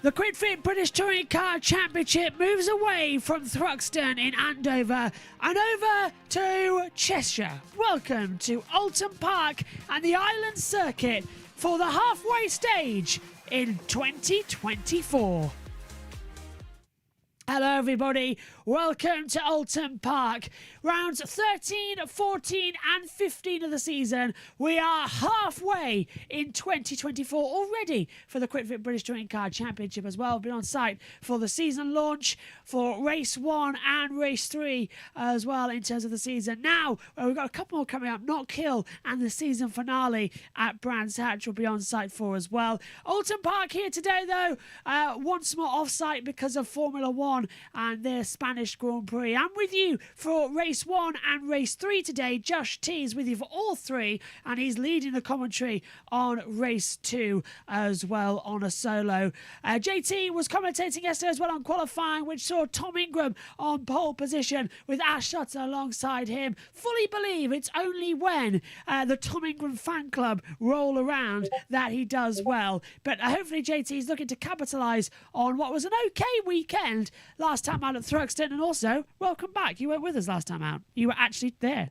The QuidFit British Touring Car Championship moves away from Thruxton in Andover and over to Cheshire. Welcome to Oulton Park and the Island Circuit for the halfway stage in 2024. Hello everybody, welcome to Oulton Park. Rounds 13, 14 and 15 of the season. We are halfway in 2024 already for the QuidFit British Touring Car Championship as well. Been on site for the season launch for race 1 and race 3 as well in terms of the season. Now, we've got a couple more coming up. Knock Hill and the season finale at Brands Hatch will be on site for as well. Oulton Park here today though, once more off site because of Formula 1 and their Spanish Grand Prix. I'm with you for race 1 and race 3 today. Josh T is with you for all three, and he's leading the commentary on race 2 as well on a solo. JT was commentating yesterday as well on qualifying, which saw Tom Ingram on pole position with Ash Shutter alongside him. Fully believe it's only when the Tom Ingram fan club roll around that he does well. But hopefully JT is looking to capitalise on what was an okay weekend last time out at Thruxton, and also welcome back. You weren't with us last time out. You were actually there.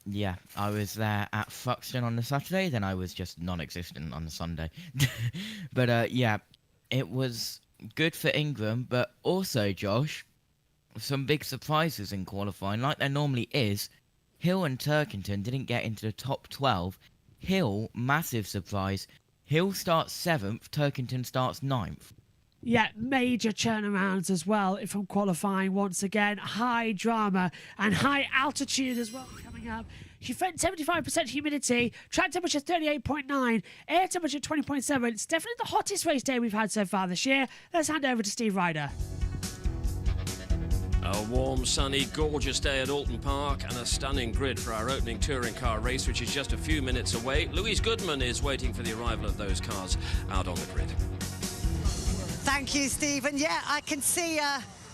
Yeah, I was there at Thruxton on the Saturday, then I was just non-existent on the Sunday. But yeah, it was good for Ingram, but also, Josh, some big surprises in qualifying, like there normally is. Hill and Turkington didn't get into the top 12. Hill, massive surprise. Hill starts 7th, Turkington starts 9th. Yeah, major turnarounds as well from qualifying once again. High drama and high altitude as well coming up. 75% humidity, track temperature 38.9, air temperature 20.7. It's definitely the hottest race day we've had so far this year. Let's hand over to Steve Ryder. A warm, sunny, gorgeous day at Oulton Park and a stunning grid for our opening touring car race, which is just a few minutes away. Louise Goodman is waiting for the arrival of those cars out on the grid. Thank you, Stephen. Yeah, I can see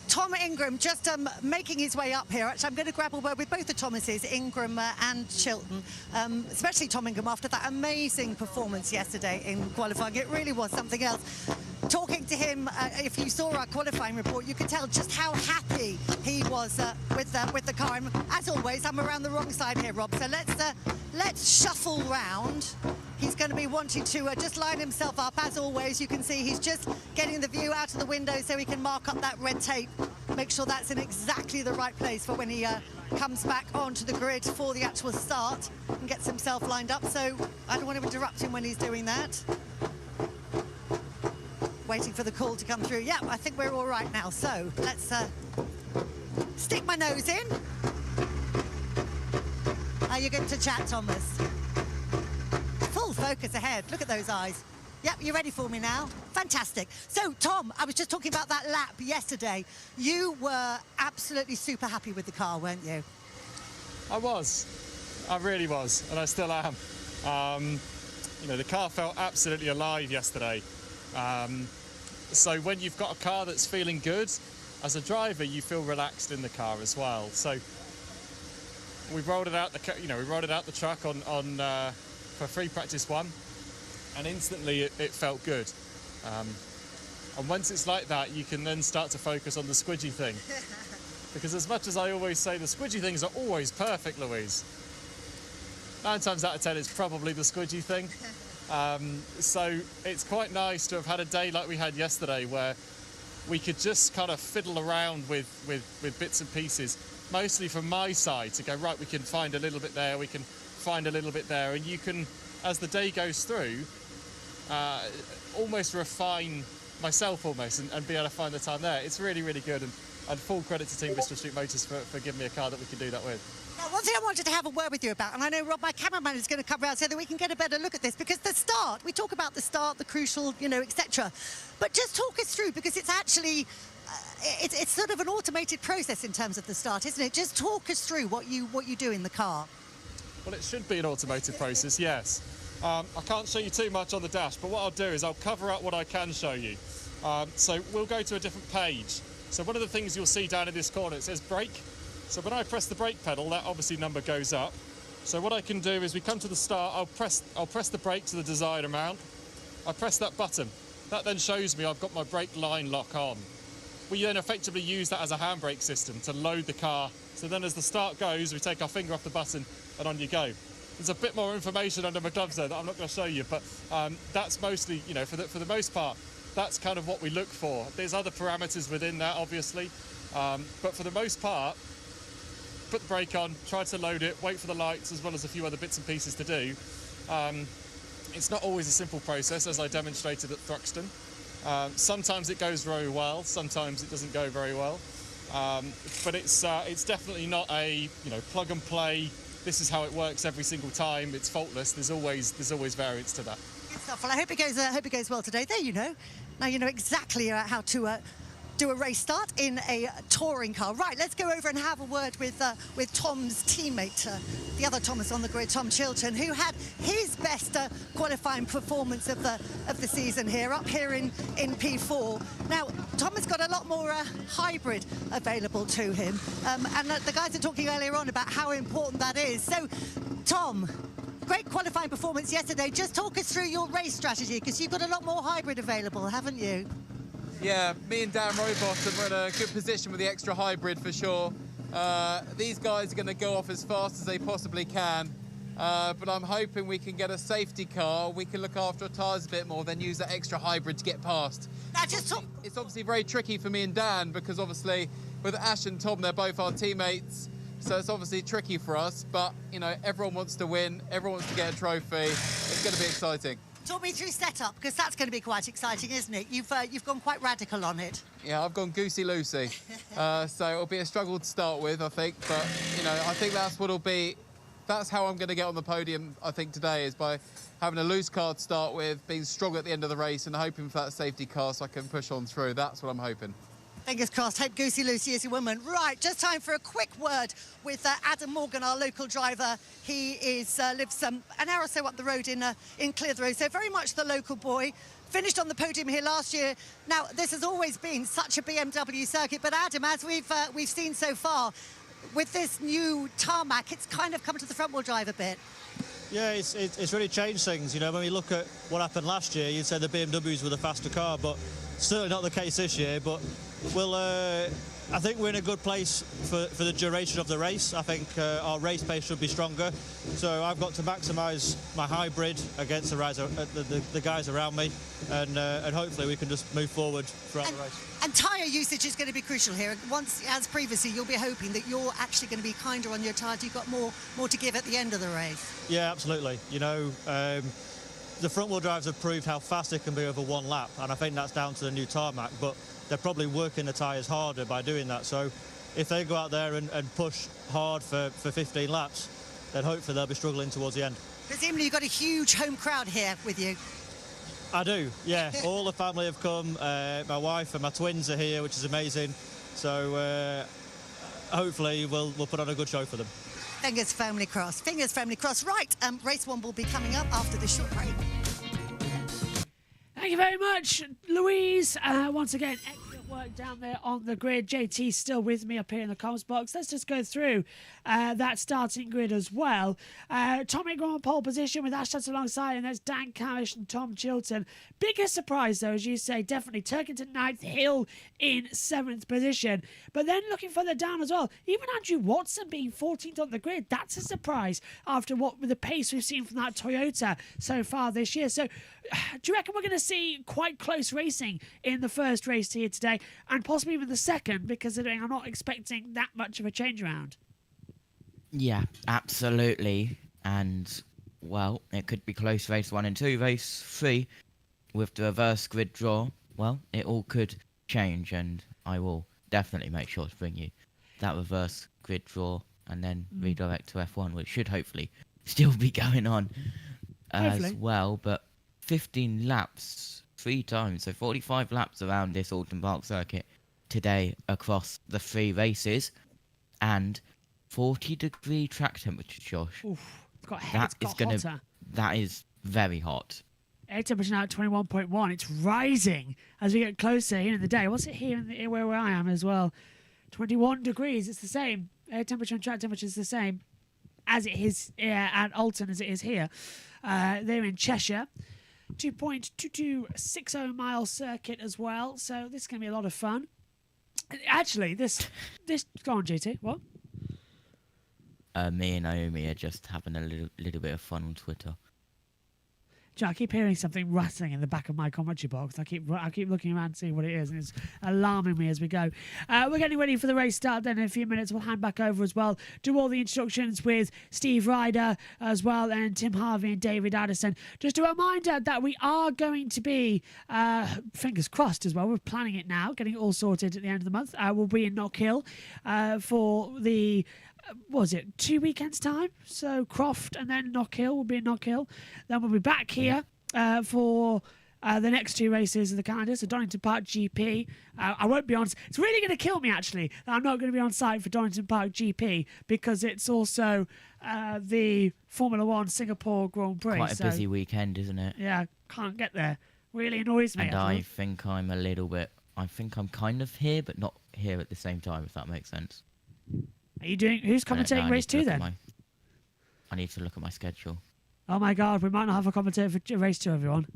Tom Ingram just making his way up here. Actually, I'm going to grab a word with both the Thomases, Ingram and Chilton, especially Tom Ingram after that amazing performance yesterday in qualifying. It really was something else. Talking to him, if you saw our qualifying report, you could tell just how happy he was with the car. And as always, I'm around the wrong side here, Rob. So let's shuffle round. He's going to be wanting to just line himself up. As always, you can see he's just getting the view out of the window so he can mark up that red tape. Make sure that's in exactly the right place for when he comes back onto the grid for the actual start and gets himself lined up. So I don't want to interrupt him when he's doing that. Waiting for the call to come through. Yeah, I think we're all right now. So let's stick my nose in. Are you going to chat, Thomas? Full focus ahead. Look at those eyes. Yep, you ready for me now? Fantastic. So, Tom, I was just talking about that lap yesterday. You were absolutely super happy with the car, weren't you? I was. I really was, and I still am. You know, the car felt absolutely alive yesterday. So when you've got a car that's feeling good, as a driver, you feel relaxed in the car as well. So we rolled it out the truck on for free practice 1, and instantly it felt good. And once it's like that, you can then start to focus on the squidgy thing. Because as much as I always say the squidgy things are always perfect, Louise, 9 times out of 10 it's probably the squidgy thing. So it's quite nice to have had a day like we had yesterday where we could just kind of fiddle around with bits and pieces, mostly from my side, to go, right, we can find a little bit there, we can find a little bit there, and you can, as the day goes through, almost refine myself and be able to find the time there. It's really, really good, and full credit to Team Bristol Street Motors for giving me a car that we can do that with. Now, one thing I wanted to have a word with you about, and I know Rob, my cameraman, is going to come around so that we can get a better look at this, because the start, we talk about the start, the crucial, etc. But just talk us through, because it's actually, it's sort of an automated process in terms of the start, isn't it? Just talk us through what you do in the car. Well, it should be an automated process, yes. I can't show you too much on the dash, but what I'll do is I'll cover up what I can show you. So we'll go to a different page. So one of the things you'll see down in this corner, it says brake. So when I press the brake pedal, that obviously number goes up. So what I can do is we come to the start, I'll press the brake to the desired amount. I press that button, That then shows me I've got my brake line lock on. We then effectively use that as a handbrake system to load the car. So then as the start goes, we take our finger off the button and on you go. There's a bit more information under my gloves there that I'm not going to show you, but that's mostly, for the most part, that's kind of what we look for. There's other parameters within that, obviously, but for the most part, put the brake on, try to load it, wait for the lights, as well as a few other bits and pieces to do. It's not always a simple process, as I demonstrated at Thruxton. Sometimes it goes very well, sometimes it doesn't go very well. But it's definitely not a plug and play. This is how it works every single time. It's faultless. There's always variance to that. Good stuff. Well, I hope it goes well today. There you know. Now you know exactly how to do a race start in a touring car. Right, let's go over and have a word with Tom's teammate, the other Thomas on the grid, Tom Chilton, who had his best qualifying performance of the season here, up here in P4. Now, Tom has got a lot more hybrid available to him, and the guys were talking earlier on about how important that is. So, Tom, great qualifying performance yesterday. Just talk us through your race strategy, because you've got a lot more hybrid available, haven't you? Yeah, me and Dan Rowbottom are in a good position with the extra hybrid for sure. These guys are going to go off as fast as they possibly can, but I'm hoping we can get a safety car. We can look after our tyres a bit more, then use that extra hybrid to get past. Now, just talk. It's obviously very tricky for me and Dan because obviously with Ash and Tom, they're both our teammates. So it's obviously tricky for us, but everyone wants to win, everyone wants to get a trophy. It's going to be exciting. Talk me through setup, because that's going to be quite exciting, isn't it? You've gone quite radical on it. Yeah, I've gone goosey-loosey. So it'll be a struggle to start with, I think. But, I think that's how I'm going to get on the podium, I think, today, is by having a loose car to start with, being strong at the end of the race and hoping for that safety car so I can push on through. That's what I'm hoping. Fingers crossed. Hope Goosey Lucy is your woman. Right, just time for a quick word with Adam Morgan, our local driver. He lives an hour or so up the road in Clitheroe, so very much the local boy. Finished on the podium here last year. Now, this has always been such a BMW circuit, but Adam, as we've seen so far, with this new tarmac, it's kind of come to the front-wheel drive a bit. Yeah, it's really changed things. When we look at what happened last year, you'd say the BMWs were the faster car, but certainly not the case this year. But I think we're in a good place for the duration of the race. I think our race pace should be stronger. So I've got to maximise my hybrid against the guys around me, and hopefully we can just move forward throughout the race. And tyre usage is going to be crucial here. Once, as previously, you'll be hoping that you're actually going to be kinder on your tyres. You've got more to give at the end of the race. Yeah, absolutely. The front-wheel drives have proved how fast they can be over one lap, and I think that's down to the new tarmac, but they're probably working the tyres harder by doing that. So if they go out there and push hard for 15 laps, then hopefully they'll be struggling towards the end. Presumably you've got a huge home crowd here with you. I do, yeah. All the family have come. My wife and my twins are here, which is amazing. So hopefully we'll put on a good show for them. Fingers firmly crossed. Fingers firmly crossed. Right, race one will be coming up after this short break. Thank you very much, Louise. Once again, excellent work down there on the grid. JT's still with me up here in the comms box. Let's just go through that starting grid as well. Tom Ingram on pole position with Ashton alongside, and there's Dan Camish and Tom Chilton. Biggest surprise, though, as you say, definitely Turkington 9th, Hill in 7th position. But then looking further down as well, even Andrew Watson being 14th on the grid, that's a surprise after with the pace we've seen from that Toyota so far this year. So do you reckon we're going to see quite close racing in the first race here today, and possibly even the second, because I'm not expecting that much of a change around? Yeah, absolutely. And, well, it could be close race 1 and 2. Race 3, with the reverse grid draw, well, it all could change, and I will definitely make sure to bring you that reverse grid draw and then redirect to F1, which should hopefully still be going on as well. But 15 laps 3 times, so 45 laps around this Oulton Park circuit today across the 3 races, and 40-degree track temperature, Josh. Oof, it's got hotter. That is very hot. Air temperature now at 21.1. It's rising as we get closer in the day. What's it here where I am as well? 21 degrees. It's the same. Air temperature and track temperature is the same as it is at Oulton as it is here. They're in Cheshire. 2.2260 mile circuit as well. So this is going to be a lot of fun. Actually, this go on, GT. What? Me and Naomi are just having a little bit of fun on Twitter. Joe, I keep hearing something rattling in the back of my commentary box. I keep looking around to see what it is, and it's alarming me as we go. We're getting ready for the race start. Then in a few minutes, we'll hand back over as well. Do all the instructions with Steve Ryder as well, and Tim Harvey and David Addison. Just a reminder that we are going to be, fingers crossed as well, we're planning it now, getting it all sorted at the end of the month. We'll be in Knock Hill for the... what was it, 2 weekends time? So Croft and then Knock Hill will be in Knock Hill. Then we'll be back here for the next 2 races of the calendar. So Donington Park GP. I won't be on. It's really going to kill me actually that I'm not going to be on site for Donington Park GP because it's also the Formula One Singapore Grand Prix. Quite a busy weekend, isn't it? Yeah, can't get there. Really annoys me. And I think I'm a little bit. I think I'm kind of here, but not here at the same time. If that makes sense. Are you doing? Who's commentating race 2 then? I need to look at my schedule. Oh my God, we might not have a commentator for race 2, everyone.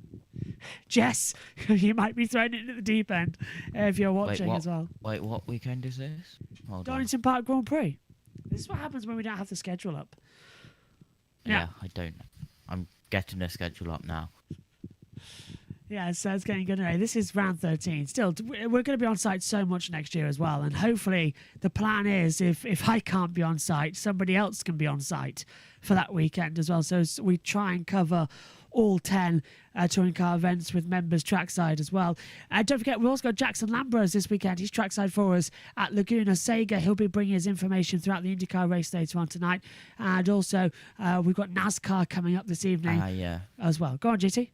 Jess, you might be thrown into the deep end if you're watching as well. Wait, what weekend is this? Hold on. Donington Park Grand Prix. This is what happens when we don't have the schedule up. Yeah, I don't. I'm getting the schedule up now. Yeah, so it's getting good anyway. This is round 13. Still, we're going to be on site so much next year as well. And hopefully the plan is if I can't be on site, somebody else can be on site for that weekend as well. So we try and cover all 10 touring car events with members trackside as well. Don't forget, we've also got Jackson Lambros this weekend. He's trackside for us at Laguna Seca. He'll be bringing his information throughout the IndyCar race later on tonight. And also, we've got NASCAR coming up this evening as well. Go on, GT.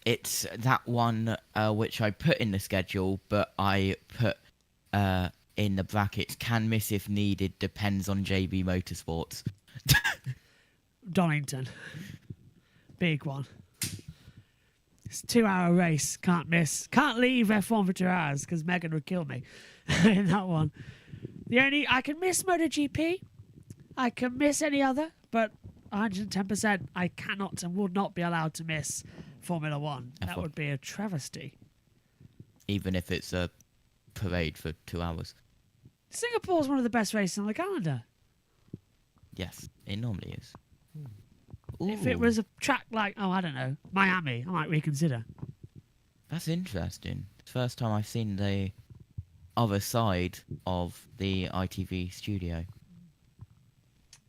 It's that one which I put in the schedule, but I put in the brackets, can miss if needed, depends on JB Motorsports. Donington. Big one. It's a 2-hour race. Can't miss. Can't leave F1 for 2 hours because Megan would kill me in that one. I can miss MotoGP. I can miss any other, but 110% I cannot and would not be allowed to miss Formula One. That would be a travesty. Even if it's a parade for 2 hours. Singapore's one of the best races on the calendar. Yes, it normally is. If it was a track like, I don't know, Miami, I might reconsider. That's interesting. First time I've seen the other side of the ITV studio.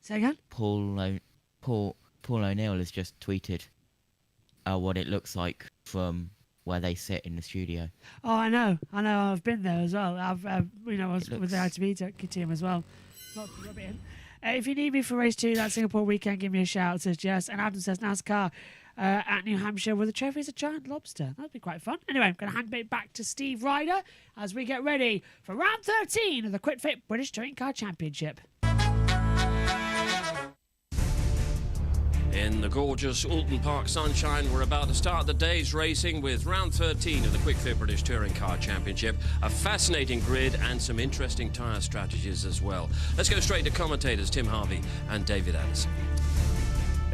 Say again? Paul O'Neill has just tweeted what it looks like from where they sit in the studio. Oh, I know. I've been there as well. I was with the ITV team as well. Not to rub it in. If you need me for race 2, that Singapore weekend, give me a shout, says Jess. And Adam says NASCAR at New Hampshire with a trophy is a giant lobster. That'd be quite fun. Anyway, I'm going to hand it back to Steve Ryder as we get ready for round 13 of the Quick Fit British Touring Car Championship. In the gorgeous Oulton Park sunshine, we're about to start the day's racing with round 13 of the Quick Fit British Touring Car Championship. A fascinating grid and some interesting tyre strategies as well. Let's go straight to commentators Tim Harvey and David Addison.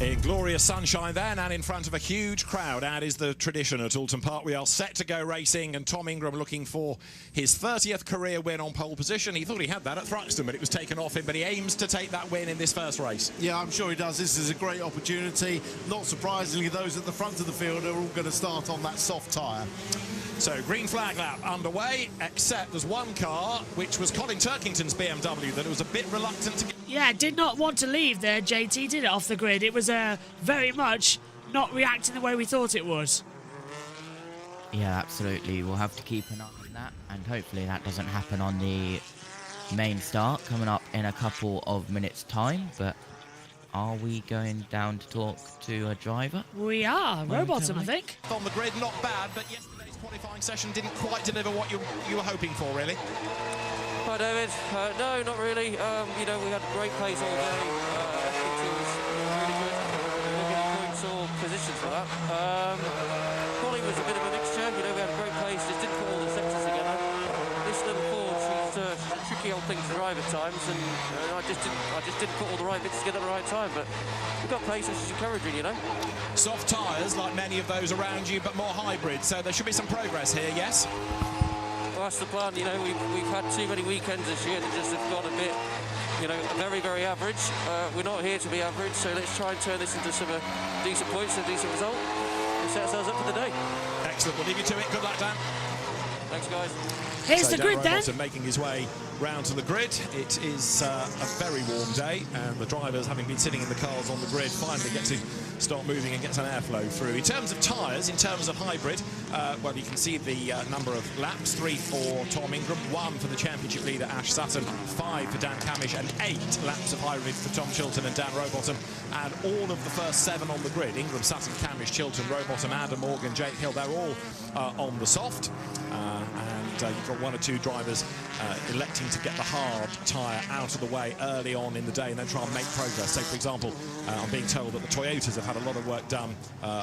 In glorious sunshine then, and in front of a huge crowd, as is the tradition at Oulton Park. We are set to go racing, and Tom Ingram looking for his 30th career win on pole position. He thought he had that at Thruxton, but it was taken off him, but he aims to take that win in this first race. Yeah, I'm sure he does. This is a great opportunity. Not surprisingly, those at the front of the field are all going to start on that soft tyre. So, green flag lap underway, except there's one car, which was Colin Turkington's BMW, that it was a bit reluctant to get. Yeah, did not want to leave there, JT, did it, off the grid? It was very much not reacting the way we thought it would. Yeah, absolutely. We'll have to keep an eye on that, and hopefully that doesn't happen on the main start coming up in a couple of minutes' time. But are we going down to talk to a driver? We are. Robotham, I think. On the grid, not bad, but yesterday's qualifying session didn't quite deliver what you were hoping for, really. Hi, David. No, not really. We had a great pace all day. It was really good. We're getting points or positions for that. Quali was a bit of a mixture. We had a great pace. Just didn't put all the sectors together. This little Ford, she's a tricky old thing to drive at times, and I just didn't put all the right bits together at the right time. But we've got pace, which is encouraging, you know. Soft tyres, like many of those around you, but more hybrid, so there should be some progress here, yes? Well, that's the plan, you know. We've had too many weekends this year that just have gone a bit, you know, very, very average. We're not here to be average, so let's try and turn this into some decent points and a decent result and set ourselves up for the day. Excellent. We'll leave you to it. Good luck, Dan. Thanks, guys. Here's So the grid then. Dan making his way round to the grid. It is a very warm day, and the drivers, having been sitting in the cars on the grid, finally get to start moving and get some airflow through. In terms of tyres, in terms of hybrid, well, you can see the number of laps: 3 for Tom Ingram, 1 for the championship leader Ash Sutton, 5 for Dan Camish, and 8 laps of hybrid for Tom Chilton and Dan Rowbottom. And all of the first 7 on the grid: Ingram, Sutton, Camish, Chilton, Rowbottom, Adam Morgan, Jake Hill, they're all on the soft. You've got 1 or 2 drivers electing to get the hard tyre out of the way early on in the day and then try and make progress. So, for example, I'm being told that the Toyotas have had a lot of work done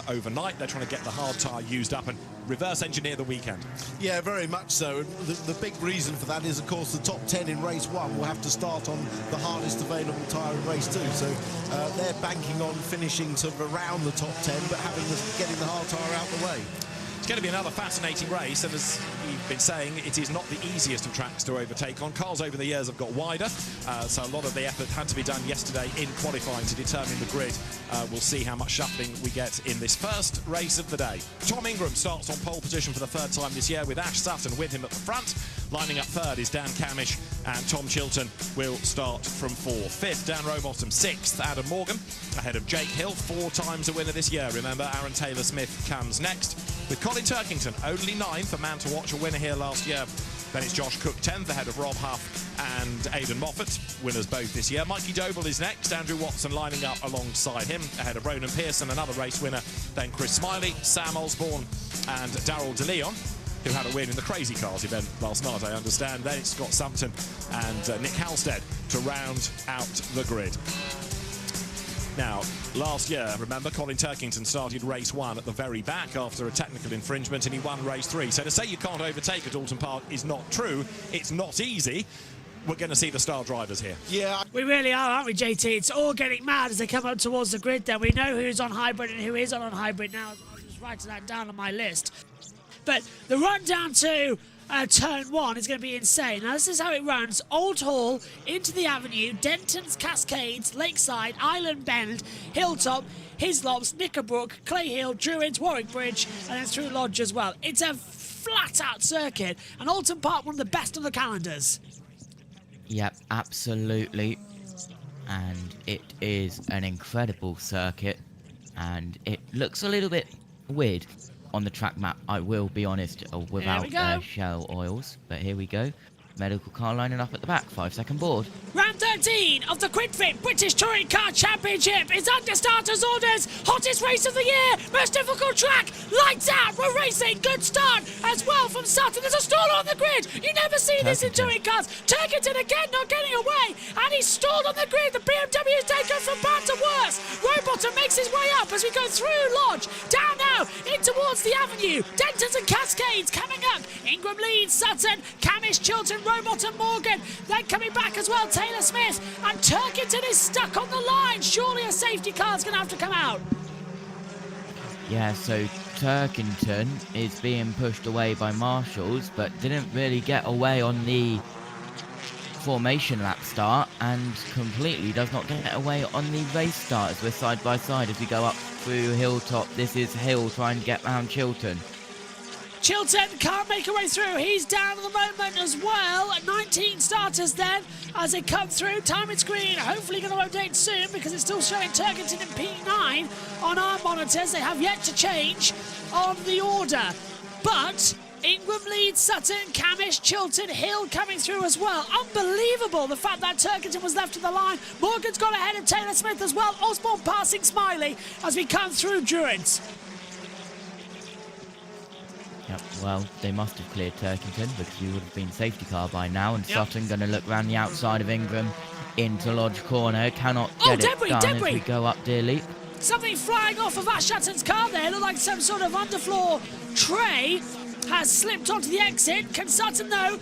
overnight. They're trying to get the hard tyre used up and reverse engineer the weekend. Yeah, very much so. The big reason for that is, of course, the top 10 in race 1 will have to start on the hardest available tyre in race 2. So they're banking on finishing sort of around the top 10, but getting the hard tyre out the way. It's going to be another fascinating race, and as we've been saying, it is not the easiest of tracks to overtake on. Cars over the years have got wider, so a lot of the effort had to be done yesterday in qualifying to determine the grid. We'll see how much shuffling we get in this first race of the day. Tom Ingram starts on pole position for the 3rd time this year, with Ash Sutton with him at the front. Lining up 3rd is Dan Camish, and Tom Chilton will start from 4th. 5th, Dan Rowbottom. 6th, Adam Morgan, ahead of Jake Hill, 4 times a winner this year. Remember, Aaron Taylor-Smith comes next, with Colin Turkington only 9th, a man to watch, a winner here last year. Then it's Josh Cook 10th, ahead of Rob Huff and Aidan Moffat, winners both this year. Mikey Doble is next, Andrew Watson lining up alongside him, ahead of Ronan Pearson, another race winner. Then Chris Smiley, Sam Osborne and Darryl De Leon, who had a win in the Crazy Cars event last night, I understand. Then it's Scott Sumpton and Nick Halstead to round out the grid. Now, last year, remember, Colin Turkington started race 1 at the very back after a technical infringement, and he won race 3. So to say you can't overtake at Oulton Park is not true. It's not easy. We're going to see the star drivers here. Yeah. We really are, aren't we, JT? It's all getting mad as they come up towards the grid then. We know who's on hybrid and who isn't on hybrid now. I was just writing that down on my list. But the run down to turn 1 is going to be insane. Now, this is how it runs. Old Hall, into the Avenue, Denton's Cascades, Lakeside, Island Bend, Hilltop, Hislops, Knickerbrook, Clay Hill, Druids, Warwick Bridge, and then through Lodge as well. It's a flat-out circuit, and Oulton Park, one of the best on the calendars. Yep, absolutely. And it is an incredible circuit, and it looks a little bit weird on the track map, I will be honest, without shell oils. But here we go. Medical car lining up at the back, 5-second board. Round 13 of the QuickFit British Touring Car Championship is under starters' orders. Hottest race of the year, most difficult track. Lights out, we're racing. Good start as well from Sutton. There's a stall on the grid. You never see this in touring cars. Turkington again not getting away, and he's stalled on the grid. The BMW is taken from bad to worse. Rowbottom makes his way up as we go through Lodge. Down now, in towards the Avenue. Dentons and Cascades coming up. Ingram leads, Sutton, Camish, Chilton, Rowbottom, Morgan. Then coming back as well, Taylor Smith, and Turkington is stuck on the line. Surely a safety car's going to have to come out. Yeah, so Turkington is being pushed away by marshals, but didn't really get away on the formation lap start, and completely does not get away on the race start as we're side by side as we go up through Hilltop. This is Hill trying to get round Chilton. Chilton can't make a way through. He's down at the moment as well. 19 starters then as they come through. Timing screen hopefully going to update soon because it's still showing Turkington in P9 on our monitors. They have yet to change on the order. But Ingram leads, Sutton, Camish, Chilton, Hill coming through as well. Unbelievable the fact that Turkington was left to the line. Morgan's got ahead of Taylor Smith as well. Osborne passing Smiley as we come through Druids. Yep, well, they must have cleared Turkington because he would have been safety car by now, and Sutton going to look round the outside of Ingram into Lodge Corner. Cannot get it done as we go up Deer Leap. Something flying off of Ash Sutton's car there. Looked like some sort of underfloor tray has slipped onto the exit. Can Sutton, though,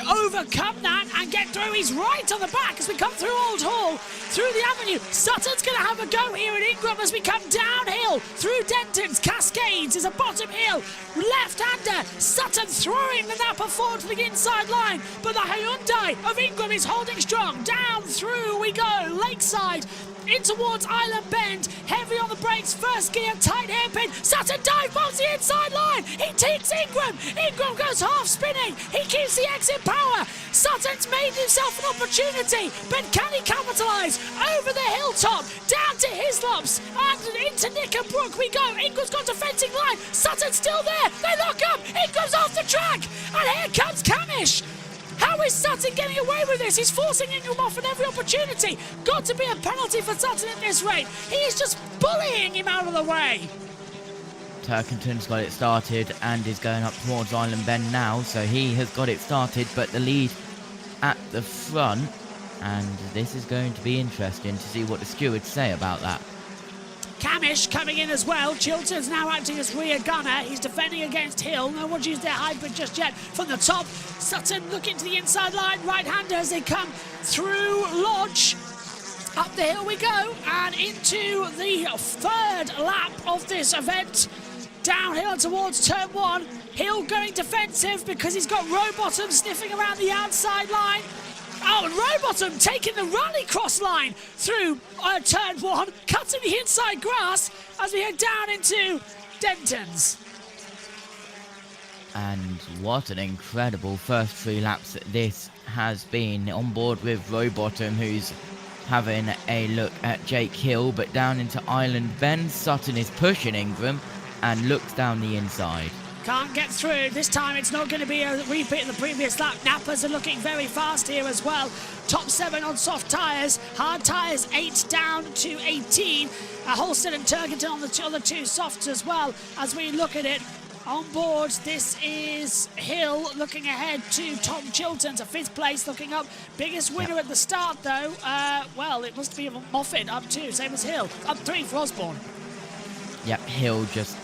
overcome that and get through. He's right on the back as we come through Old Hall, through the avenue. Sutton's going to have a go here at Ingram as we come downhill through Denton's. Cascades is a bottom hill. Left-hander, Sutton throwing the napper forward to the inside line, but the Hyundai of Ingram is holding strong. Down through we go, Lakeside, in towards Island Bend, heavy on the brakes, first gear, tight hairpin. Sutton dive bombs the inside line. He takes Ingram. Ingram goes half spinning. He keeps the exit power. Sutton's made himself an opportunity, but can he capitalise? Over the hilltop, down to Hislops, and into Knickerbrook we go. Ingram's got a fencing line. Sutton's still there. They lock up. Ingram's off the track, and here comes Camish. How is Sutton getting away with this? He's forcing Ingram off at every opportunity. Got to be a penalty for Sutton at this rate. He is just bullying him out of the way. Turkington's got it started and is going up towards Island Bend now, so he has got it started, but the lead at the front, and this is going to be interesting to see what the stewards say about that. Camish coming in as well. Chilton's now acting as rear gunner. He's defending against Hill. No one's used their hybrid just yet. From the top, Sutton looking to the inside line. Right-hander as they come through Lodge. Up the hill we go, and into the third lap of this event. Downhill towards turn one. Hill going defensive because he's got Rowbottom sniffing around the outside line. Oh, and Rowbottom taking the rallycross line through turn one, cutting the inside grass as we head down into Denton's. And what an incredible first 3 laps this has been. On board with Rowbottom, who's having a look at Jake Hill, but down into Island Bend, Sutton is pushing Ingram and looks down the inside. Can't get through. This time it's not going to be a repeat of the previous lap. Nappers are looking very fast here as well. Top 7 on soft tyres. Hard tyres 8 down to 18. Holston and Turkington on the other 2 softs as well. As we look at it, on board, this is Hill looking ahead to Tom Chilton to 5th place, looking up. Biggest winner at the start though, well, it must be Moffat up 2, same as Hill. Up 3 for Osborne. Yep, Hill just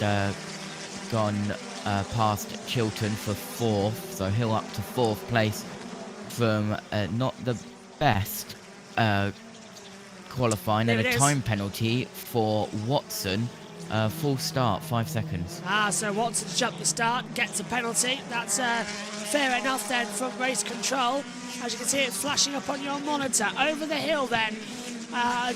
gone past Chilton for 4th, so Hill up to 4th place from not the best qualifying, and a time penalty for Watson. Full start, 5 seconds. So Watson jumped the start, gets a penalty. That's fair enough then from race control. As you can see, it's flashing up on your monitor. Over the hill then.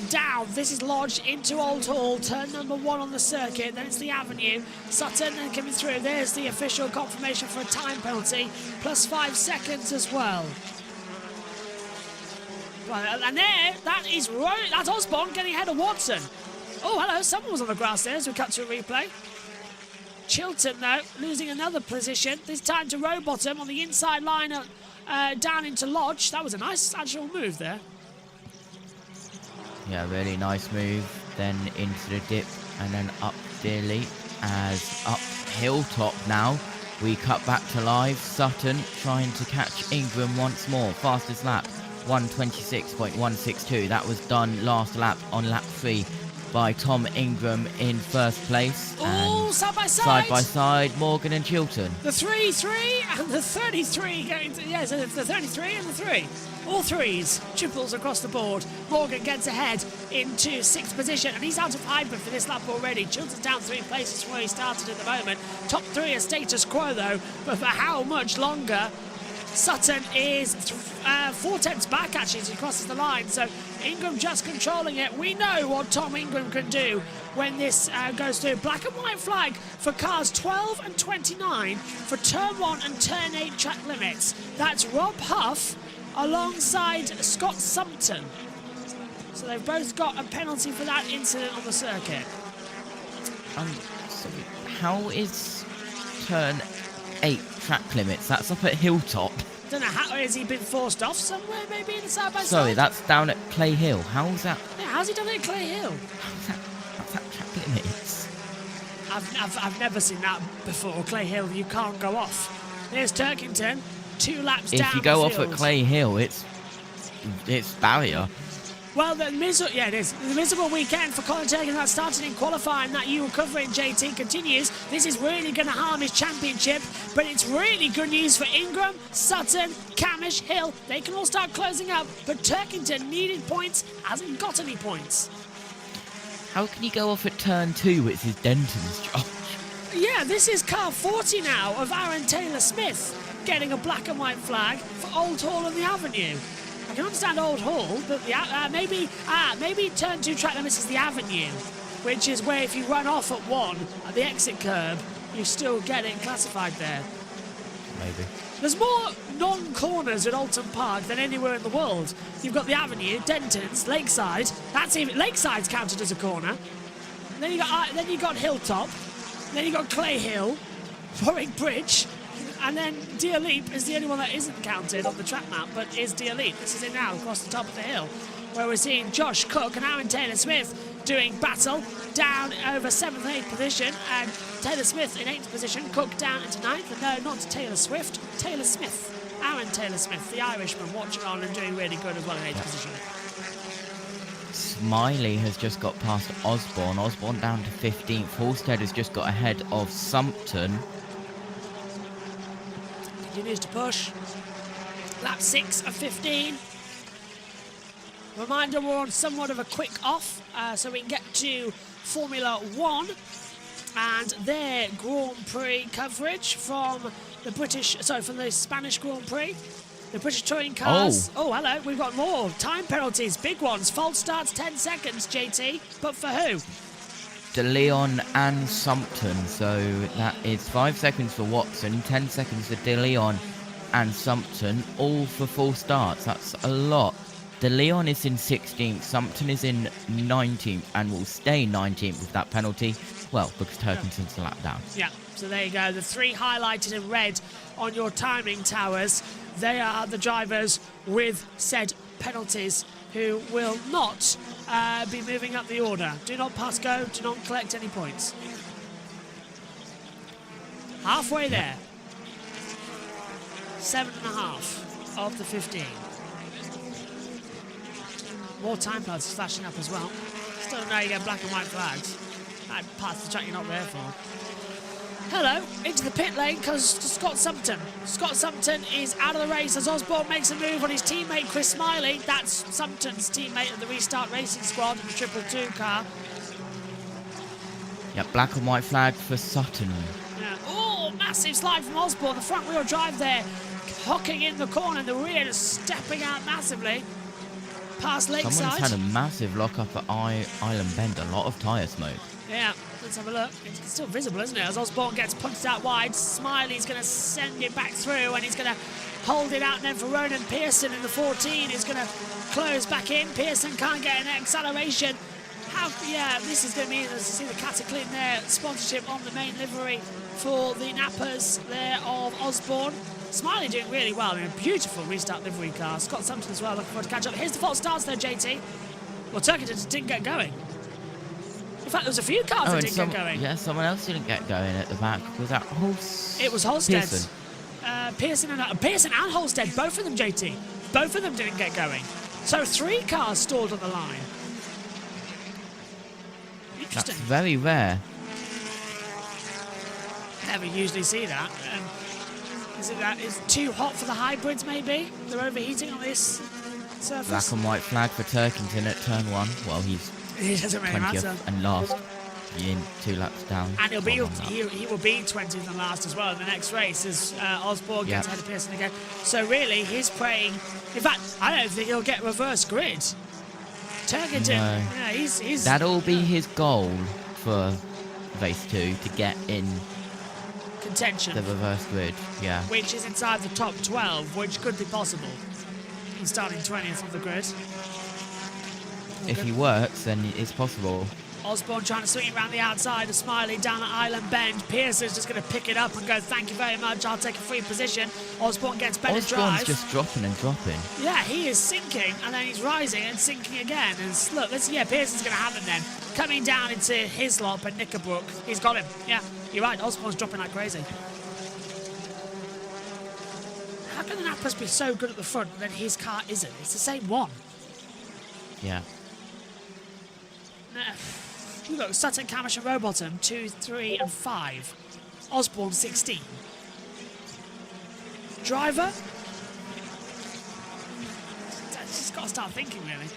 Down, this is Lodge into Old Hall, turn number 1 on the circuit, then it's the Avenue. Sutton then coming through, there's the official confirmation for a time penalty, plus 5 seconds as well. Well, and there, that's Osborne getting ahead of Watson. Oh, hello, someone was on the grass there as we cut to a replay. Chilton, though, losing another position, this time to Rowbottom on the inside line down into Lodge. That was a nice actual move there. Yeah, really nice move. Then into the dip and then up dearly as up hilltop now. We cut back to live. Sutton trying to catch Ingram once more. Fastest lap, 1:26.162. That was done last lap on lap 3 by Tom Ingram in 1st place. Oh, side by side. Side by side, Morgan and Chilton. The 3-3 and the 33 going to, yeah, so the 33 and the 3. All 3s, triples across the board. Morgan gets ahead into 6th position, and he's out of hybrid for this lap already. Chilton's down 3 places from where he started at the moment. Top 3 are status quo though, but for how much longer? Sutton is 4/10 back actually as he crosses the line, so Ingram just controlling it. We know what Tom Ingram can do when this goes through. Black and white flag for cars 12 and 29 for turn 1 and turn 8 track limits. That's Rob Huff alongside Scott Sumpton. So they've both got a penalty for that incident on the circuit. So how is turn 8 track limits? That's up at Hilltop. Don't know how, has he been forced off somewhere maybe in the side by side? Sorry, that's down at Clay Hill. How's that? Yeah, how's he done it at Clay Hill? How's that track limits? I've never seen that before. Clay Hill, you can't go off. There's Turkington, 2 laps down. If you go off at Clay Hill, it's barrier. Well, it is. The miserable weekend for Colin Turkington that started in qualifying that you were covering, JT, continues. This is really going to harm his championship, but it's really good news for Ingram, Sutton, Camish, Hill. They can all start closing up, but Turkington needed points, hasn't got any points. How can he go off at turn 2? It's his Denton's job. Yeah, this is car 40 now of Aaron Taylor-Smith getting a black and white flag for Old Hall on the Avenue. I can understand Old Hall, but maybe turn 2 track limits is the Avenue, which is where if you run off at 1 at the exit curb, you still get it classified there. Maybe. There's more non-corners at Oulton Park than anywhere in the world. You've got the Avenue, Denton's, Lakeside. Lakeside's counted as a corner. Then you got Hilltop. Then you got Clay Hill, Warwick Bridge, and then Deer Leap is the only one that isn't counted on the track map, but is Deer Leap. This is it now across the top of the hill, where we're seeing Josh Cook and Aaron Taylor-Smith doing battle down over 7th and 8th position, and Taylor-Smith in 8th position, Cook down into 9th, and no, not Taylor Swift, Taylor Smith. Aaron Taylor-Smith, the Irishman, watching on and doing really good as well in 8th position. Smiley has just got past Osborne. Osborne down to 15th. Halstead has just got ahead of Sumpton. Continues to push. Lap 6 of 15. Reminder, we're on somewhat of a quick off, so we can get to Formula 1 and their Grand Prix coverage from the Spanish Grand Prix. The British touring cars. Oh, hello. We've got more time penalties, big ones. False starts, 10 seconds, JT. But for who? De Leon and Sumpton. So that is 5 seconds for Watson, 10 seconds for De Leon and Sumpton, all for false starts. That's a lot. De Leon is in 16th, Sumpton is in 19th, and will stay 19th with that penalty. Well, because Turkington's a lap down. Yeah, so there you go. The 3 highlighted in red on your timing towers. They are the drivers with said penalties who will not be moving up the order. Do not pass go, do not collect any points. Halfway there. 7.5 of the 15. More time penalties flashing up as well. Still know you get black and white flags. That part's the track you're not there for. Hello, into the pit lane because Scott Sumpton. Scott Sumpton is out of the race as Osborne makes a move on his teammate Chris Smiley. That's Sumpton's teammate of the Restart Racing Squad in the 222 car. Yeah, black and white flag for Sutton. Yeah. Oh, massive slide from Osborne. The front wheel drive there, hocking in the corner. The rear just stepping out massively. Past Lakeside. Someone's had a massive lock up at Island Bend. A lot of tyre smoke. Yeah, let's have a look. It's still visible, isn't it? As Osborne gets punched out wide, Smiley's going to send it back through, and he's going to hold it out. And then for Ronan Pearson in the 14 is going to close back in. Pearson can't get an acceleration. This is going to be, as you see the Cataclysm there, sponsorship on the main livery for the Nappers there of Osborne. Smiley doing really well in a beautiful Restart livery car. Scott Sumpton as well, looking forward to catch up. Here's the false starts though, JT. Well, Turkington didn't get going. In fact, there was a few cars that didn't get going. Yeah, someone else didn't get going at the back. Was that Holstead? It was Holstead. Pearson and Holstead, both of them, JT. Both of them didn't get going. So 3 cars stalled on the line. Interesting. That's very rare. Never usually see that. Is it that it's too hot for the hybrids, maybe? They're overheating on this surface. Black and white flag for Turkington at turn 1. Well, he's it doesn't really 20th matter. and last. In 2 laps down. And he will be 20th and last as well in the next race as Osborne gets ahead of Pearson again. So really, he's praying. In fact, I don't think he'll get reverse grid. Turkington, yeah, he's. That'll be his goal for race 2 to get in contention. The reverse grid, yeah. Which is inside the top 12, which could be possible. He's starting 20th on the grid. If he works, then it's possible. Osborne trying to swing it around the outside of Smiley down at Island Bend. Pearson's just going to pick it up and go, thank you very much, I'll take a free position. Osborne gets better drive. Osborne's just dropping and dropping. Yeah, he is sinking, and then he's rising and sinking again. And look, Pearson's going to have him then. Coming down into Hislop and Knickerbrook. He's got him. Yeah, you're right, Osborne's dropping like crazy. How can the Nappers be so good at the front and then his car isn't? It's the same one. Yeah. Look, Sutton, Camish and Rowbottom, 2, 3 and 5. Osborne, 16. Driver? Just got to start thinking, really.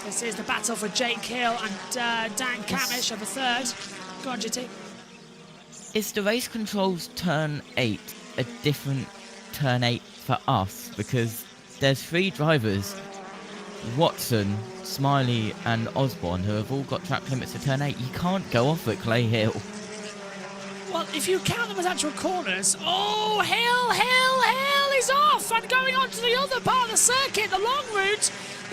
This is the battle for Jake Hill and Dan Camish of a third. Go on, GT. Is the race controls turn 8 a different turn 8 for us? Because there's 3 drivers, Watson, Smiley and Osborne, who have all got track limits to turn 8. You can't go off at Clay Hill. Well, if you count them as actual corners... Oh, Hill is off and going on to the other part of the circuit, the long route.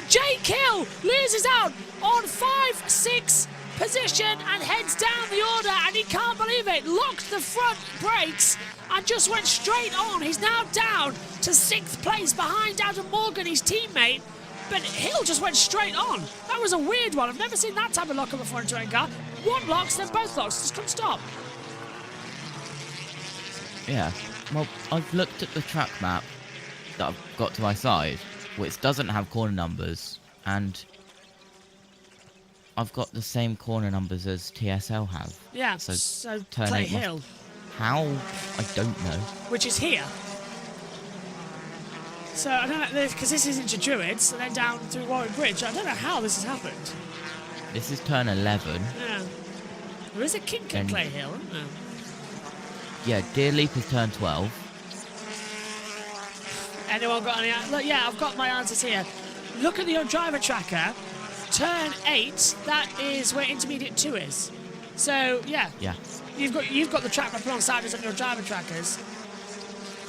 Jake Hill loses out on 5, 6 position and heads down the order, and he can't believe it. Locked the front brakes and just went straight on. He's now down to 6th place behind Adam Morgan, his teammate. But Hill just went straight on. That was a weird one. I've never seen that type of locker before in a touring car. One locks, then both locks. Just couldn't stop. Yeah. Well, I've looked at the track map that I've got to my side, which doesn't have corner numbers, and I've got the same corner numbers as TSL have. Yeah, so turn Clay 8 Hill. How? I don't know. Which is here. So, I don't know, because this is into Druids, and then down through Warwick Bridge. I don't know how this has happened. This is turn 11. Yeah. There is a kink at Clay Hill, isn't there? Yeah, Deer Leap is turn 12. Anyone got any... Look, yeah, I've got my answers here. Look at your driver tracker. Turn 8, that is where intermediate 2 is. So, yeah. Yeah. You've got the track map alongside us on your driver trackers.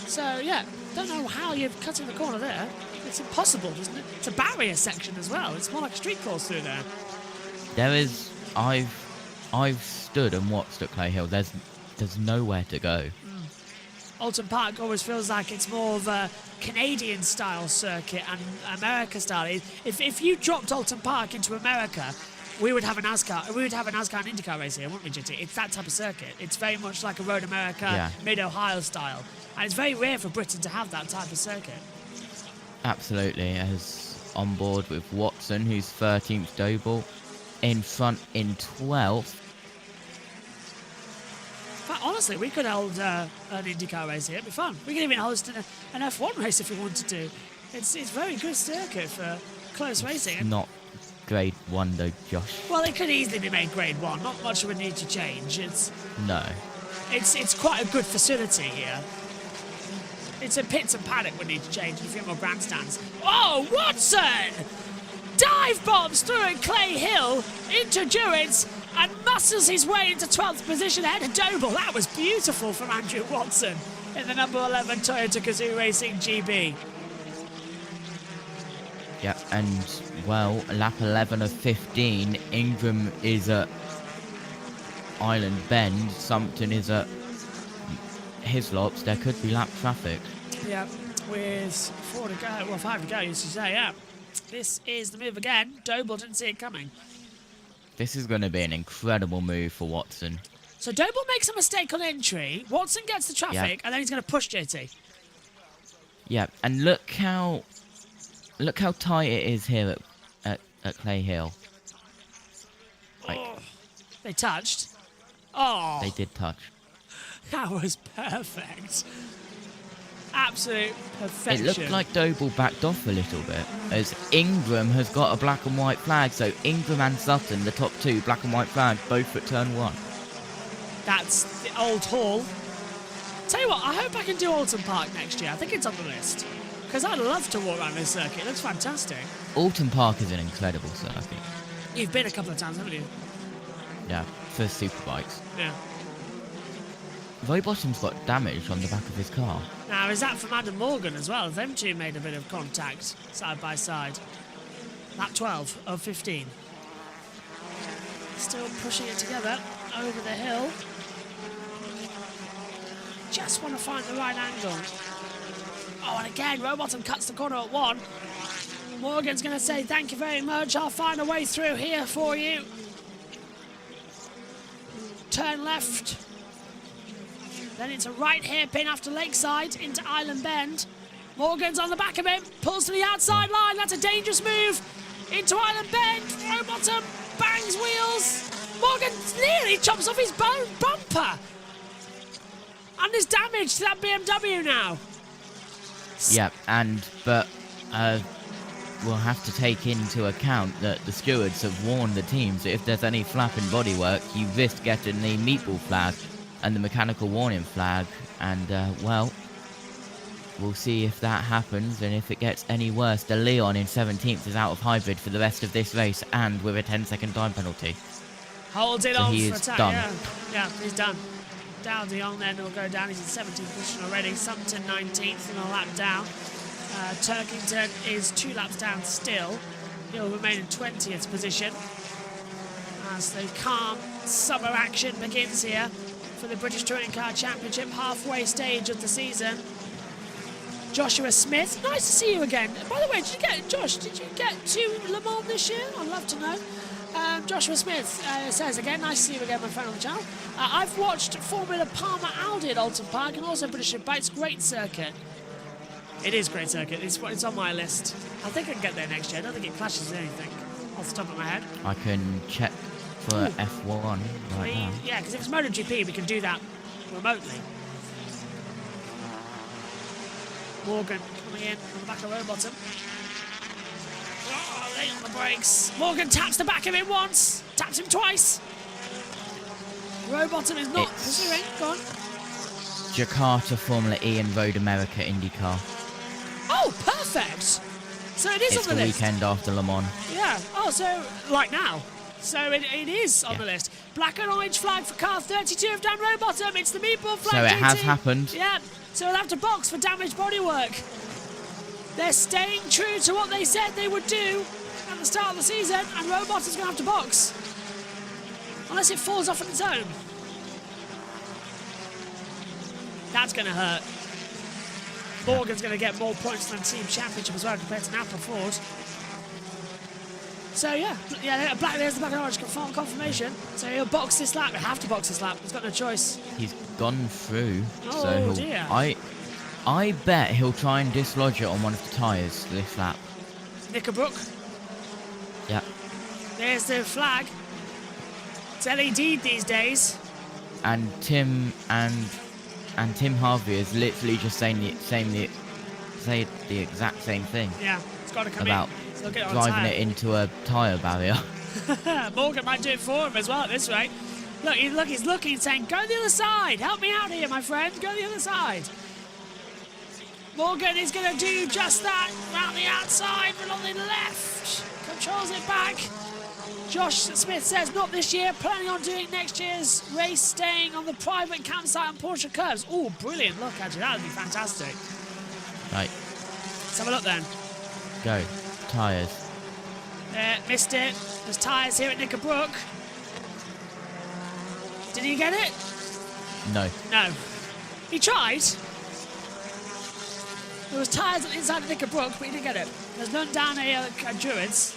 So, yeah. Don't know how you're cutting the corner there. It's impossible, isn't it? It's a barrier section as well. It's more like a street course through there. There is... I've stood and watched at Clay Hill. There's nowhere to go. Oulton Park always feels like it's more of a Canadian-style circuit and America-style. If you dropped Oulton Park into America, we would have a NASCAR. We would have a NASCAR and IndyCar race here, wouldn't we, JT? It's that type of circuit. It's very much like a Road America, Mid-Ohio style, and it's very rare for Britain to have that type of circuit. Absolutely, as on board with Watson, who's 13th Doble, in front in 12th. But honestly, we could hold an IndyCar race here. It'd be fun. We could even host an F1 race if we wanted to. It's a very good circuit for close racing. It's not Grade 1 though, Josh. Well, it could easily be made Grade 1. Not much would need to change. No. It's quite a good facility here. It's a pits and paddock would need to change and a few more grandstands. Oh, Watson! Dive bombs through in Clay Hill into Druids and muscles his way into 12th position ahead of Doble. That was beautiful from Andrew Watson in the number 11 Toyota Gazoo Racing GB. Yeah, and, well, lap 11 of 15, Ingram is at Island Bend, Sumpton is at Hislops. There could be lap traffic. Yeah, with 4 to go, well, 5 to go, you should say, yeah. This is the move again. Doble didn't see it coming. This is going to be an incredible move for Watson. So Doble makes a mistake on entry, Watson gets the traffic, and then he's going to push JT. Yeah, and look how tight it is here at Clay Hill. Like, they touched. Oh, they did touch. That was perfect. Absolute perfection. It looked like Doble backed off a little bit, as Ingram has got a black and white flag, so Ingram and Sutton, the top 2 black and white flags, both at turn 1. That's the old hall. Tell you what, I hope I can do Oulton Park next year. I think it's on the list. Because I'd love to walk around this circuit. It looks fantastic. Oulton Park is an incredible circuit. You've been a couple of times, haven't you? Yeah, for superbikes. Yeah. Rowbottom's got damage on the back of his car. Now, is that from Adam Morgan as well? Them two made a bit of contact, side by side. Lap 12 of 15. Still pushing it together over the hill. Just want to find the right angle. Oh, and again, Rowbottom cuts the corner at 1. Morgan's going to say, thank you very much. I'll find a way through here for you. Turn left. Then it's a right hairpin after Lakeside into Island Bend. Morgan's on the back of him, pulls to the outside line. That's a dangerous move. Into Island Bend. Rowbottom bangs wheels. Morgan nearly chops off his bumper. And there's damage to that BMW now. Yeah, but we'll have to take into account that the stewards have warned the teams that if there's any flap in bodywork, you risk getting the meatball flag and the mechanical warning flag. And, well, we'll see if that happens, and if it gets any worse, the Leon in 17th is out of hybrid for the rest of this race and with a 10-second time penalty. Holds it So on he for is attack. done. Yeah, he's done. Dowdy on then will go down. He's in 17th position already. Summerton 19th and a lap down. Turkington is 2 laps down still. He'll remain in 20th position as the calm summer action begins here for the British Touring Car Championship, halfway stage of the season. Joshua Smith, nice to see you again. By the way, did you get to Le Mans this year? I'd love to know. Joshua Smith says again, nice to see you again, my friend on the channel. I've watched Formula Palmer Aldi at Oulton Park and also British Superbike. It's a great circuit. It is a great circuit. It's on my list. I think I can get there next year. I don't think it clashes with anything off the top of my head. I can check for F1 right now. Yeah, because if it's MotoGP, we can do that remotely. Morgan coming in on the back of Rowbottom. Oh, late on the brakes. Morgan taps the back of him once, taps him twice. Rowbottom is not pursuing. Go on. Jakarta Formula E and Road America IndyCar. Oh, perfect. So it is It's on the the list. weekend after Le Mans. Yeah. Oh, so like now. So it is on the list. Black and orange flag for car 32 of Dan Rowbottom. It's the meatball flag. So it has GT. happened. Yeah. So we'll have to box for damaged bodywork. They're staying true to what they said they would do at the start of the season, and Rowbottom's going to have to box. Unless it falls off on its own. That's going to hurt. Morgan's going to get more points than Team Championship as well compared to Napa Ford. So yeah, there's the black and orange confirmation. So he'll box this lap. He'll have to box this lap. He's got no choice. He's gone through. Oh, so dear. I bet he'll try and dislodge it on one of the tyres this lap. Knickerbrook. Yeah. There's the flag. It's LED these days. And Tim Harvey is literally just saying the exact same thing. Yeah, it's got to come about in. He'll get it on driving tyre. it into a tyre barrier. Morgan might do it for him as well at this rate. Look, he's looking, saying, "Go the other side. Help me out here, my friend. Go the other side." Morgan is going to do just that. Round the outside, but on the left. Controls it back. Josh Smith says, not this year. Planning on doing next year's race, staying on the private campsite on Porsche curves. Oh, brilliant look, actually. That would be fantastic. Right. Let's have a look then. Go. Tyres. Missed it. There's tyres here at Knickerbrook. Did he get it? No. No. He tried. There was tyres inside of Knickerbrook, but he didn't get it. There's none down here at Druids.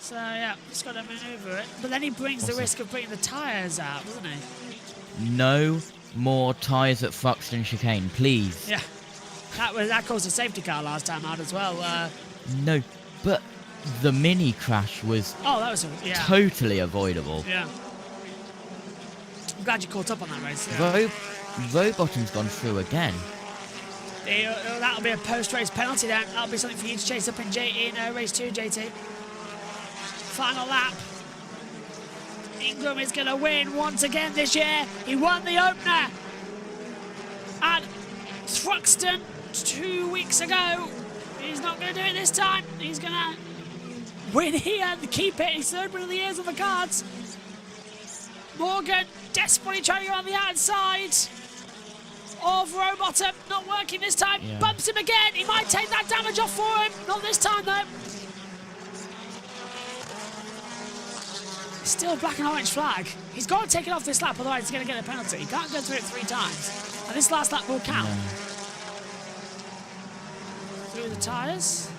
So, yeah, just got to manoeuvre it. But then he brings the risk of bringing the tyres out, doesn't he? No more tyres at Foxton Chicane, please. Yeah. That caused a safety car last time out as well. No, but the mini crash was that was totally avoidable. Yeah. I'm glad you caught up on that race. Yeah. Rowbottom's gone through again. That'll be a post-race penalty then. That'll be something for you to chase up in race 2, JT. Final lap. Ingram is going to win once again this year. He won the opener at Thruxton 2 weeks ago. He's not going to do it this time. He's going to win here and keep it. He's third win of the years on the cards. Morgan desperately trying to go on the outside of Rowbottom. Not working this time. Yeah. Bumps him again. He might take that damage off for him. Not this time though. Still black and orange flag. He's got to take it off this lap, otherwise he's going to get a penalty. He can't go through it 3 times. And this last lap will count. No. Through the tyres.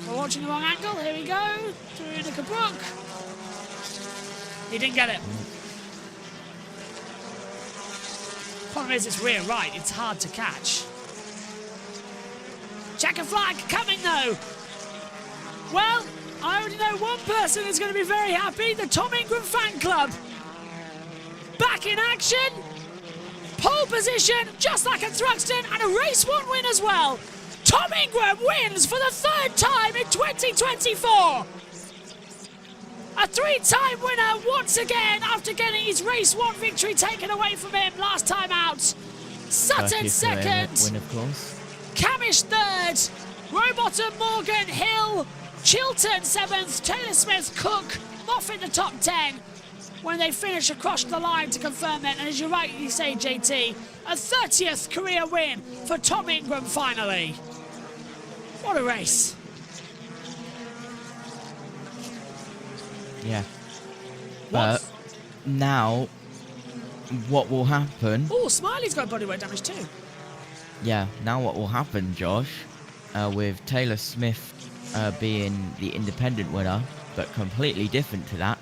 We're watching the wrong angle. Here we go. Through Knickerbrook. He didn't get it. Problem is, it's rear right. It's hard to catch. Checker flag coming though. Well, I already know one person is going to be very happy. The Tom Ingram fan club. Back in action. Pole position, just like at Thruxton, and a race 1 win as well. Tom Ingram wins for the 3rd time in 2024. A 3-time winner once again after getting his race 1 victory taken away from him last time out. Sutton 2nd. Win, of course. Camish 3rd. Rowbottom, Morgan, Hill, Chilton 7th, Taylor Smith, Cook, Moffat the top 10. When they finish across the line to confirm it, and as you rightly say, JT, a 30th career win for Tom Ingram finally. What a race. Yeah. But now, what will happen? Oh, Smiley's got bodyweight damage too. Yeah, now what will happen, Josh, with Taylor Smith being the independent winner, but completely different to that,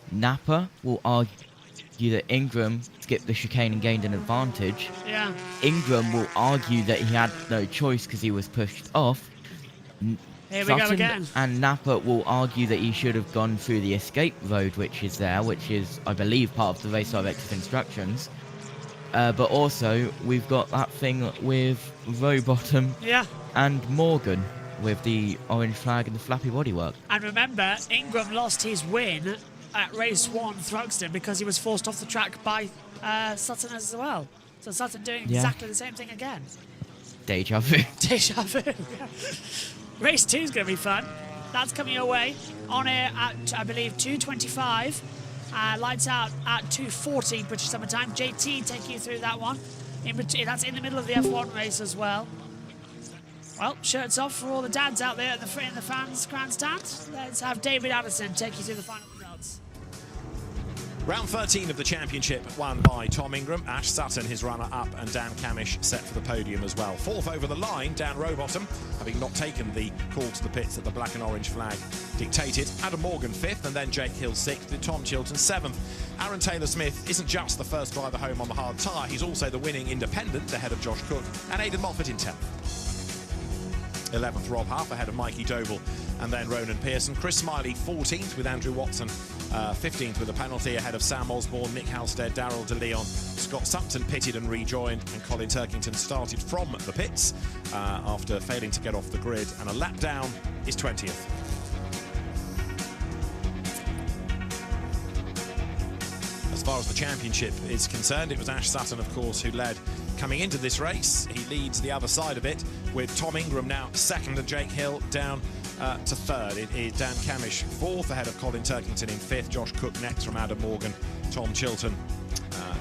Napa will argue that Ingram skipped the chicane and gained an advantage. Yeah. Ingram will argue that he had no choice because he was pushed off. Here we go again. And Napa will argue that he should have gone through the escape road, which is there, which is, I believe, part of the race director's instructions. But also, we've got that thing with Rowbottom and Morgan with the orange flag and the flappy bodywork. And remember, Ingram lost his win at race 1 Thruxton because he was forced off the track by Sutton as well. So Sutton doing exactly the same thing again. Deja vu. Deja vu. Race 2 is going to be fun. That's coming your way on air at, I believe, 2:25. Lights out at 2:40 British Summer Time. JT taking you through that one. That's in the middle of the F1 race as well. Well, shirts off for all the dads out there in the fans grandstand. Let's have David Addison take you through the final results. Round 13 of the championship won by Tom Ingram. Ash Sutton, his runner-up, and Dan Camish set for the podium as well. 4th over the line, Dan Rowbottom, having not taken the call to the pits that the black and orange flag dictated. Adam Morgan 5th, and then Jake Hill 6th, and Tom Chilton 7th. Aaron Taylor-Smith isn't just the first driver home on the hard tyre, he's also the winning independent ahead of Josh Cook, and Aidan Moffat in 10th. 11th, Rob Huff ahead of Mikey Doble, and then Ronan Pearson. Chris Smiley 14th with Andrew Watson 15th with a penalty ahead of Sam Osborne, Nick Halstead, Darrell De Leon. Scott Sumpton pitted and rejoined, and Colin Turkington started from the pits after failing to get off the grid, and a lap down is 20th. As far as the championship is concerned, it was Ash Sutton, of course, who led coming into this race. He leads the other side of it with Tom Ingram now 2nd and Jake Hill down to 3rd. It is Dan Camish 4th ahead of Colin Turkington in 5th. Josh Cook next from Adam Morgan, Tom Chilton,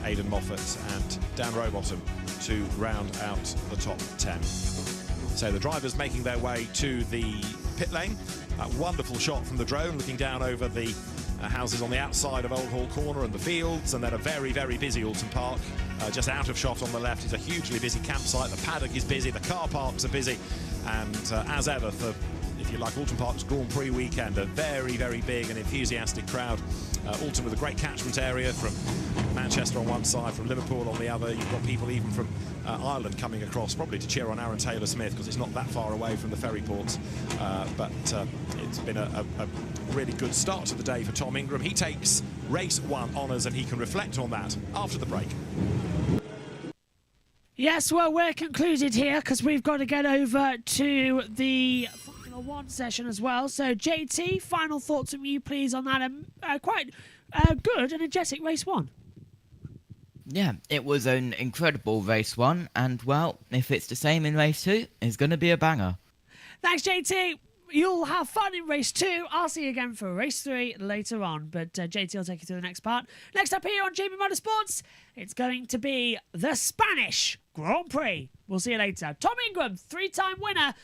Aidan Moffat and Dan Rowbottom to round out the top 10. So the drivers making their way to the pit lane. That wonderful shot from the drone looking down over the houses on the outside of Old Hall Corner and the fields, and then a very, very busy Oulton Park. Just out of shot on the left is a hugely busy campsite. The paddock is busy, the car parks are busy, and as ever for, if you like, Oulton Park's Grand Prix weekend, a very, very big and enthusiastic crowd. Oulton with a great catchment area from Manchester on one side, from Liverpool on the other. You've got people even from Ireland coming across, probably to cheer on Aaron Taylor-Smith, because it's not that far away from the ferry ports. But it's been a really good start to the day for Tom Ingram. He takes race 1 honours, and he can reflect on that after the break. Yes, well, we're concluded here because we've got to get over to the Formula 1 session as well. So, JT, final thoughts from you, please, on that quite good, energetic race 1. Yeah, it was an incredible race 1, and, well, if it's the same in race 2, it's going to be a banger. Thanks, JT. You'll have fun in race 2. I'll see you again for race 3 later on. But JT will take you through the next part. Next up here on JBMotorsports, it's going to be the Spanish Grand Prix. We'll see you later. Tom Ingram, 3-time winner.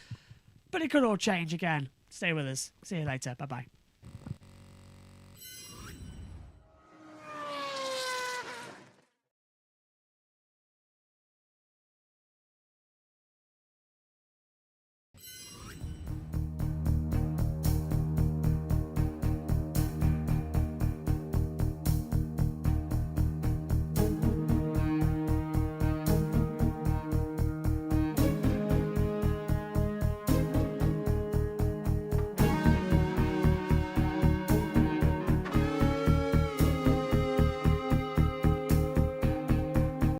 But it could all change again. Stay with us. See you later. Bye-bye.